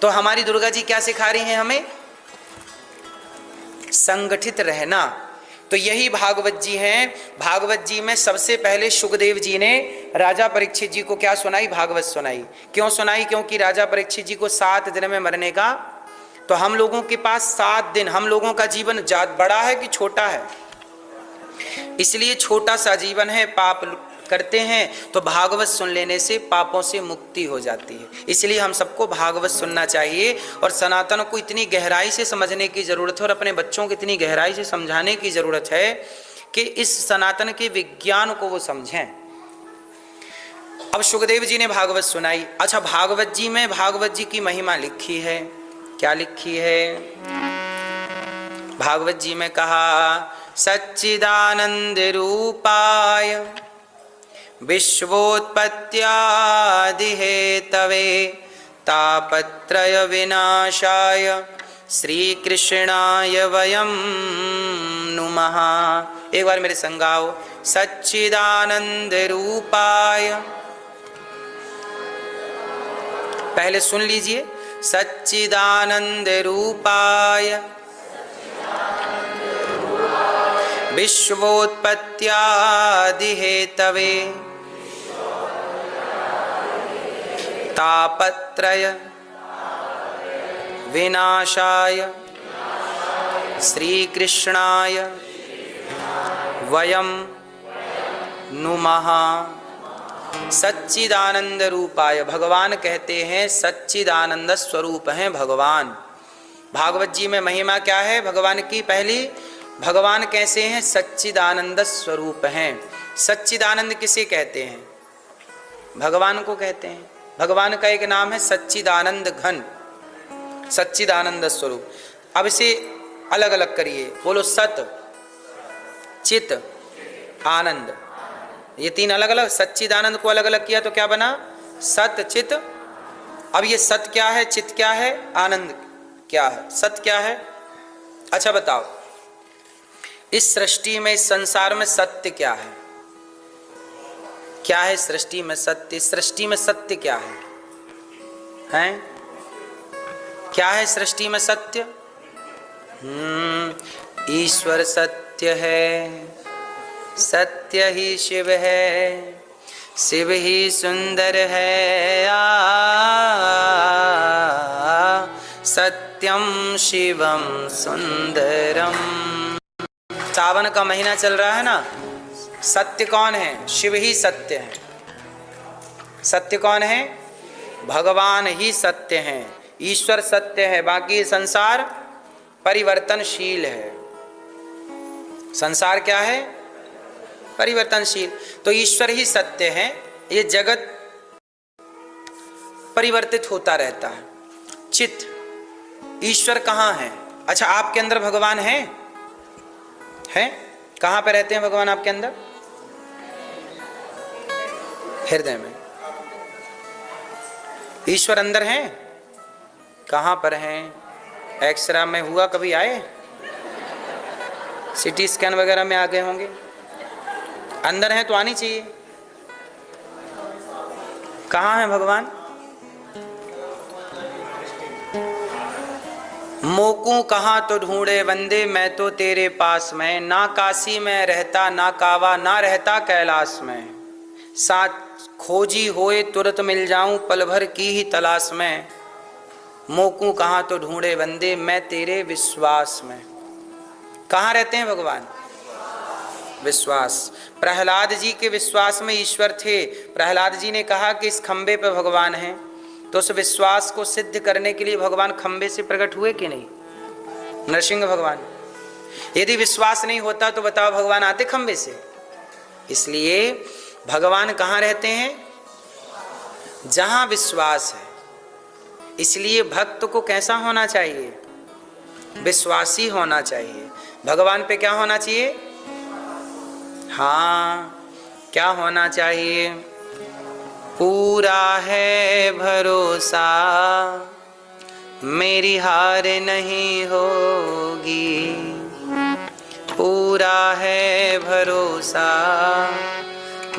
तो हमारी दुर्गा जी क्या सिखा रही हैं हमें? संगठित रहना। तो यही भागवत जी हैं। भागवत जी में सबसे पहले सुखदेव जी ने राजा परीक्षित जी को क्या सुनाई? भागवत सुनाई। क्यों सुनाई? क्योंकि राजा परीक्षित जी को 7 दिन में मरने का, तो हम लोगों के पास 7 दिन, हम लोगों का जीवन बड़ा है कि छोटा है? इसलिए छोटा सा जीवन है, पाप करते हैं, तो भागवत सुन लेने से पापों से मुक्ति हो जाती है। इसलिए हम सबको भागवत सुनना चाहिए और सनातन को इतनी गहराई से समझने की जरूरत है और अपने बच्चों को इतनी गहराई से समझाने की जरूरत है कि इस सनातन के विज्ञान को वो समझें। अब सुखदेव जी ने भागवत सुनाई। अच्छा, भागवत जी में भागवत जी की महिमा लिखी है। क्या लिखी है? भागवत जी में कहा, सच्चिदानंद रूपाय विश्वोत्पत्त्यादि हेतवे तापत्रय विनाशाय श्री कृष्णाय वयं नुमः। एक बार मेरे संग आओ। सच्चिदानंद रूपाय, पहले सुन लीजिए। सच्चिदानंद रूपाय विश्वोत्पत्त्यादि हेतवे तापत्रय विनाशाय श्री कृष्णाय वयं नुमः। सच्चिदानंद रूपाय, भगवान कहते हैं सच्चिदानंद स्वरूप हैं भगवान। भागवत जी में महिमा क्या है भगवान की? पहली, भगवान कैसे हैं? सच्चिदानंद स्वरूप हैं। सच्चिदानंद किसे कहते हैं? भगवान को कहते हैं। भगवान का एक नाम है सच्चिदानंद घन, सच्चिदानंद स्वरूप। अब इसे अलग अलग करिए, बोलो सत, चित, आनंद। ये 3 अलग अलग। सच्चिदानंद को अलग अलग किया तो क्या बना? सत, चित। अब ये सत क्या है, चित क्या है, आनंद क्या है? सत क्या है? अच्छा बताओ, इस सृष्टि में, इस संसार में सत्य क्या है? क्या है सृष्टि में सत्य? सृष्टि में सत्य क्या है? हैं? क्या है सृष्टि में सत्य? ईश्वर सत्य है, सत्य ही शिव है, शिव ही सुंदर है। सत्यम शिवम सुंदरम। सावन का महीना चल रहा है ना, सत्य कौन है? शिव ही सत्य है। सत्य कौन है? भगवान ही सत्य हैं, ईश्वर सत्य है। बाकी संसार परिवर्तनशील है। संसार क्या है? परिवर्तनशील। तो ईश्वर ही सत्य है। ये जगत परिवर्तित होता रहता है। चित, ईश्वर कहाँ है? अच्छा, आपके अंदर भगवान है? कहाँ पे रहते हैं भगवान आपके अंदर? हृदय में। ईश्वर अंदर हैं? कहाँ पर हैं? एक्सरे में हुआ कभी? आए? सिटी स्कैन वगैरह में आ गए होंगे? अंदर हैं तो आनी चाहिए। कहाँ है भगवान? मोकू कहाँ तो ढूंढे वंदे, मैं तो तेरे पास में। ना काशी में रहता, ना कावा, ना रहता कैलाश में। साथ खोजी होए तुरंत मिल जाऊं, पल भर की ही तलाश में। मोकू कहाँ तो ढूंढे वंदे, मैं तेरे विश्वास में। कहाँ रहते हैं भगवान? विश्वास। प्रहलाद जी के विश्वास में ईश्वर थे। प्रहलाद जी ने कहा कि इस खंबे पे भगवान हैं, तो उस विश्वास को सिद्ध करने के लिए भगवान खंबे से प्रकट हुए कि नहीं? नरसिंह भगवान। यदि विश्वास नहीं होता तो बताओ भगवान आते खंबे से? इसलिए भगवान कहाँ रहते हैं? जहां विश्वास है। इसलिए भक्त को कैसा होना चाहिए? विश्वासी होना चाहिए। भगवान पे क्या होना चाहिए? हाँ, क्या होना चाहिए? पूरा है भरोसा, मेरी हार नहीं होगी। पूरा है भरोसा,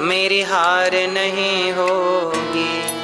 मेरी हार नहीं होगी।